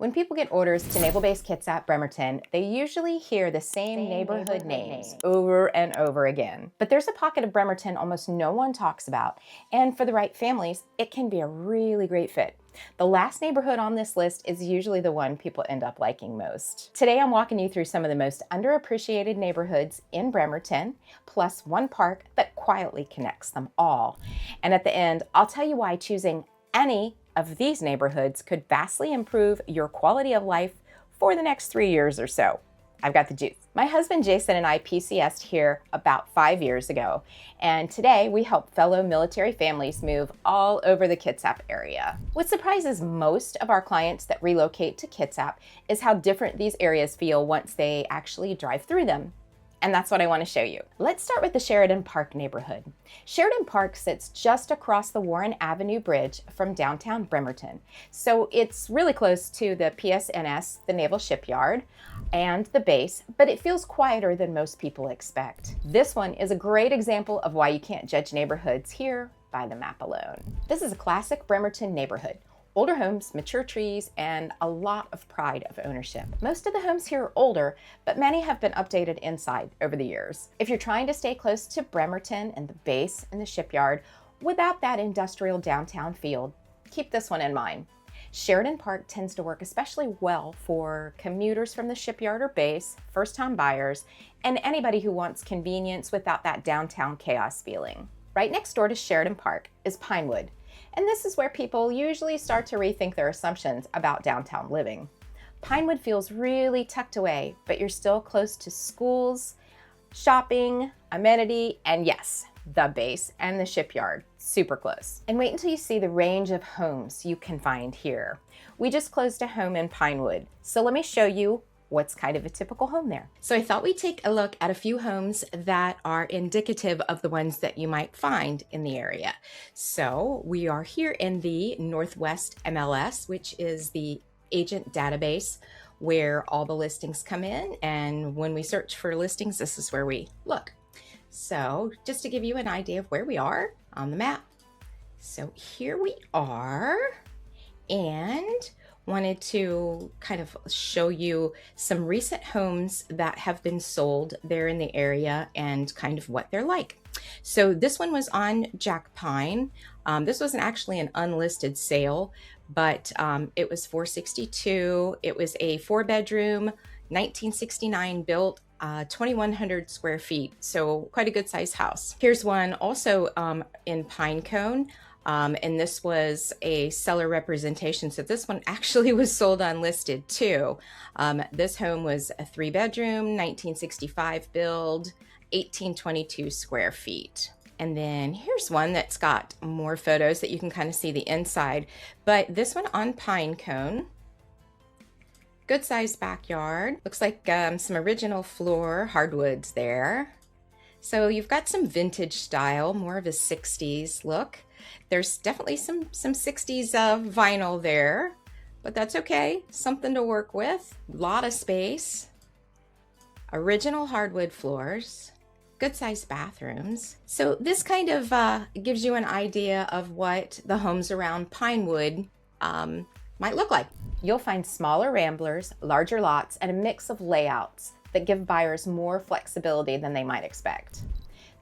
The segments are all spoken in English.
When people get orders to Naval Base Kitsap, Bremerton, they usually hear the same neighborhood names over and over again. But there's a pocket of Bremerton almost no one talks about, and for the right families, it can be a really great fit. The last neighborhood on this list is usually the one people end up liking most. Today I'm walking you through some of the most underappreciated neighborhoods in Bremerton, plus one park that quietly connects them all. And at the end, I'll tell you why choosing any of these neighborhoods could vastly improve your quality of life for the next 3 years or so. I've got the juice. My husband Jason and I PCS'd here about 5 years ago, and today we help fellow military families move all over the Kitsap area. What surprises most of our clients that relocate to Kitsap is how different these areas feel once they actually drive through them. And that's what I want to show you. Let's start with the Sheridan Park neighborhood. Sheridan Park sits just across the Warren Avenue Bridge from downtown Bremerton. So it's really close to the PSNS, the Naval Shipyard, and the base, but it feels quieter than most people expect. This one is a great example of why you can't judge neighborhoods here by the map alone. This is a classic Bremerton neighborhood. Older homes, mature trees, and a lot of pride of ownership. Most of the homes here are older, but many have been updated inside over the years. If you're trying to stay close to Bremerton and the base and the shipyard without that industrial downtown feel, keep this one in mind. Sheridan Park tends to work especially well for commuters from the shipyard or base, first-time buyers, and anybody who wants convenience without that downtown chaos feeling. Right next door to Sheridan Park is Pinewood. And this is where people usually start to rethink their assumptions about downtown living. Pinewood feels really tucked away, but you're still close to schools, shopping, Amenity, and yes, the base and the shipyard, super close. And wait until you see the range of homes you can find here. We just closed a home in Pinewood, so let me show you what's kind of a typical home there. So I thought we'd take a look at a few homes that are indicative of the ones that you might find in the area. So we are here in the Northwest MLS, which is the agent database where all the listings come in. And when we search for listings, this is where we look. So just to give you an idea of where we are on the map. So here we are, and wanted to kind of show you some recent homes that have been sold there in the area and kind of what they're like. So this one was on Jack Pine. This wasn't actually an unlisted sale, but it was $462. It was a 4-bedroom, 1969 built, 2,100 square feet. So quite a good size house. Here's one also in Pinecone. And this was a seller representation. So this one actually was sold unlisted too. This home was a 3-bedroom, 1965 build, 1,822 square feet. And then here's one that's got more photos that you can kind of see the inside. But this one on Pinecone, good sized backyard. Looks like some original floor hardwoods there. So you've got some vintage style, more of a 60s look. There's definitely some 60s vinyl there, but that's okay. Something to work with. A lot of space. Original hardwood floors. Good sized bathrooms. So this kind of gives you an idea of what the homes around Pinewood might look like. You'll find smaller ramblers, larger lots, and a mix of layouts that give buyers more flexibility than they might expect.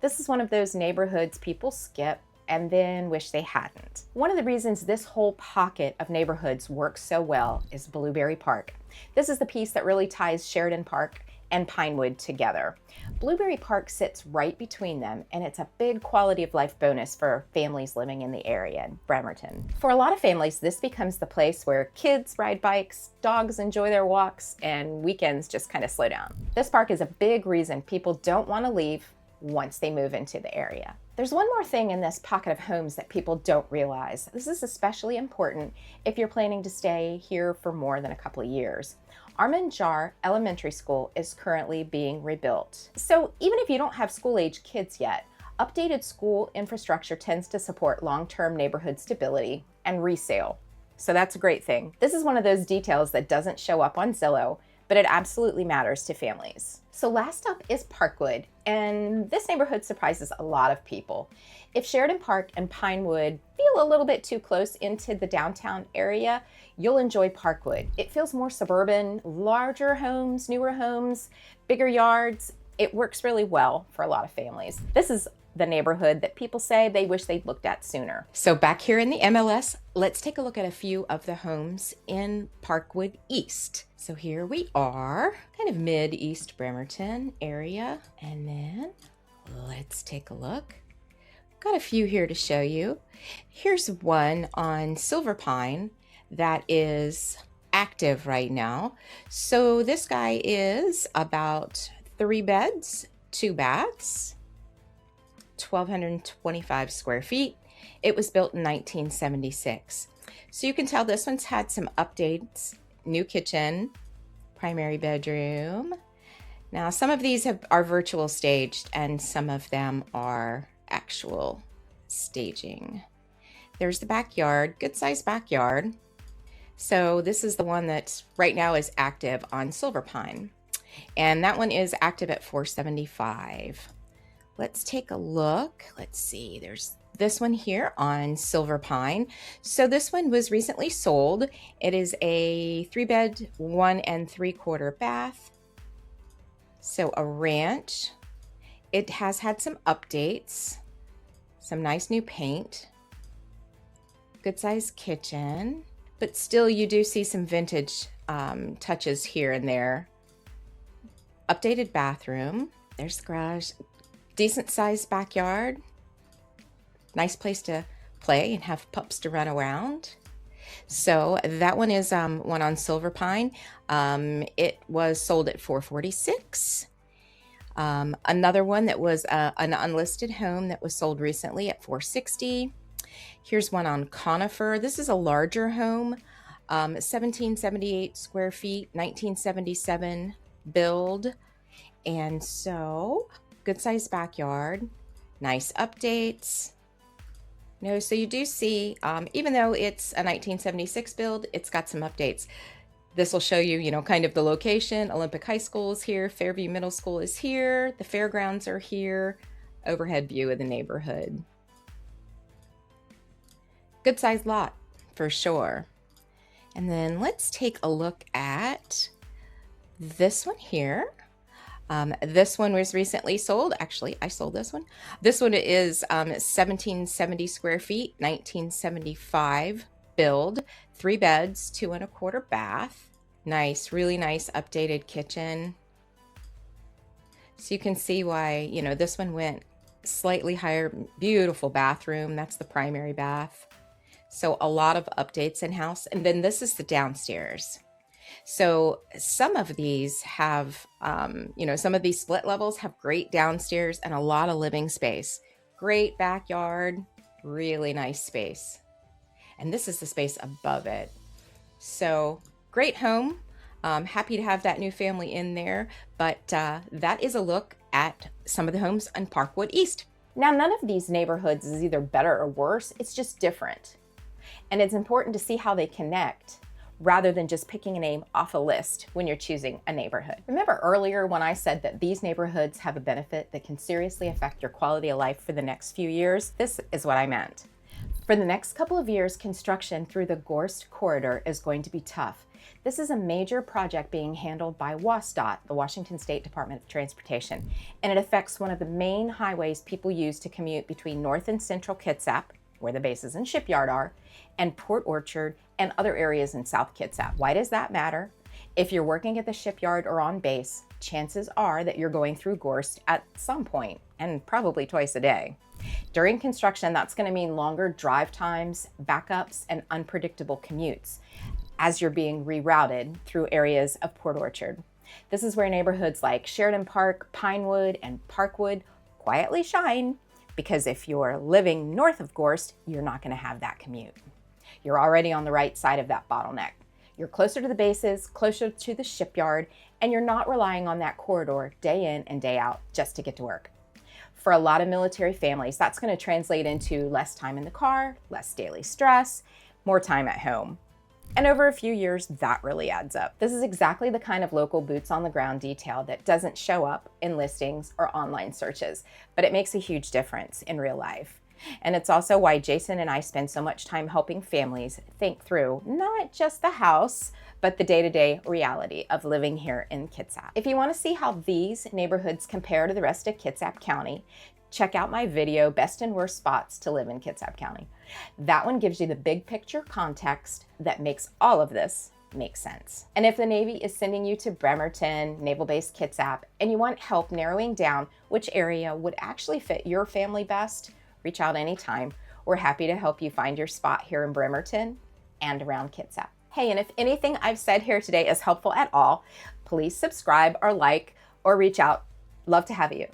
This is one of those neighborhoods people skip and then wish they hadn't. One of the reasons this whole pocket of neighborhoods works so well is Blueberry Park. This is the piece that really ties Sheridan Park and Pinewood together. Blueberry Park sits right between them, and it's a big quality of life bonus for families living in the area in Bremerton. For a lot of families, this becomes the place where kids ride bikes, dogs enjoy their walks, and weekends just kind of slow down. This park is a big reason people don't want to leave once they move into the area. There's one more thing in this pocket of homes that people don't realize. This is especially important if you're planning to stay here for more than a couple of years. Armin Jahr Elementary School is currently being rebuilt. So even if you don't have school-age kids yet, updated school infrastructure tends to support long-term neighborhood stability and resale. So that's a great thing. This is one of those details that doesn't show up on Zillow, but it absolutely matters to families. So last up is Parkwood, and this neighborhood surprises a lot of people. If Sheridan Park and Pinewood feel a little bit too close into the downtown area, you'll enjoy Parkwood. It feels more suburban, larger homes, newer homes, bigger yards. It works really well for a lot of families. This is the neighborhood that people say they wish they'd looked at sooner. So back here in the MLS, let's take a look at a few of the homes in Parkwood East. So here we are, kind of mid-East Bremerton area. And then let's take a look. Got a few here to show you. Here's one on Silver Pine that is active right now. So this guy is about 3 beds, 2 baths, 1,225 square feet. It was built in 1976. So you can tell this one's had some updates. New kitchen, primary bedroom. Now some of these are virtual staged and some of them are actual staging. There's the backyard, good sized backyard. So this is the one that right now is active on Silver Pine. And that one is active at 475. Let's take a look. Let's see, there's this one here on Silver Pine. So this one was recently sold. It is a 3-bed, 1 3/4 bath. So a ranch. It has had some updates, some nice new paint, good sized kitchen, but still you do see some vintage touches here and there. Updated bathroom. There's the garage. Decent sized backyard. Nice place to play and have pups to run around. So that one is one on Silver Pine. It was sold at 446. Another one that was an unlisted home that was sold recently at 460. Here's one on Conifer. This is a larger home, 1778 square feet, 1977 build. And so good sized backyard, nice updates. So you do see, even though it's a 1976 build, it's got some updates. This will show you, kind of the location. Olympic High School is here. Fairview Middle School is here. The fairgrounds are here. Overhead view of the neighborhood. Good sized lot for sure. And then let's take a look at this one here. This one was recently sold. Actually, I sold this one. This one is 1770 square feet, 1975 build, 3 beds, 2 1/4 bath. Nice, really nice updated kitchen. So you can see why, this one went slightly higher. Beautiful bathroom. That's the primary bath. So a lot of updates in house. And then this is the downstairs. So some of these have, some of these split levels have great downstairs and a lot of living space. Great backyard, really nice space. And this is the space above it. So great home. Happy to have that new family in there. But that is a look at some of the homes on Parkwood East. Now, none of these neighborhoods is either better or worse. It's just different. And it's important to see how they connect, rather than just picking a name off a list when you're choosing a neighborhood. Remember earlier when I said that these neighborhoods have a benefit that can seriously affect your quality of life for the next few years? This is what I meant. For the next couple of years, construction through the Gorst corridor is going to be tough. This is a major project being handled by WSDOT, the Washington State Department of Transportation, and it affects one of the main highways people use to commute between North and Central Kitsap, where the bases and shipyard are, and Port Orchard and other areas in South Kitsap. Why does that matter? If you're working at the shipyard or on base, chances are that you're going through Gorst at some point, and probably twice a day. During construction, that's going to mean longer drive times, backups, and unpredictable commutes as you're being rerouted through areas of Port Orchard. This is where neighborhoods like Sheridan Park, Pinewood, and Parkwood quietly shine, because if you're living north of Gorst, you're not going to have that commute. You're already on the right side of that bottleneck. You're closer to the bases, closer to the shipyard, and you're not relying on that corridor day in and day out just to get to work. For a lot of military families, that's going to translate into less time in the car, less daily stress, more time at home. And over a few years, that really adds up. This is exactly the kind of local boots on the ground detail that doesn't show up in listings or online searches, but it makes a huge difference in real life. And it's also why Jason and I spend so much time helping families think through not just the house, but the day-to-day reality of living here in Kitsap. If you want to see how these neighborhoods compare to the rest of Kitsap County, check out my video, Best and Worst Spots to Live in Kitsap County. That one gives you the big picture context that makes all of this make sense. And if the Navy is sending you to Bremerton, Naval Base Kitsap, and you want help narrowing down which area would actually fit your family best, reach out anytime. We're happy to help you find your spot here in Bremerton and around Kitsap. Hey, and if anything I've said here today is helpful at all, please subscribe or like or reach out. Love to have you.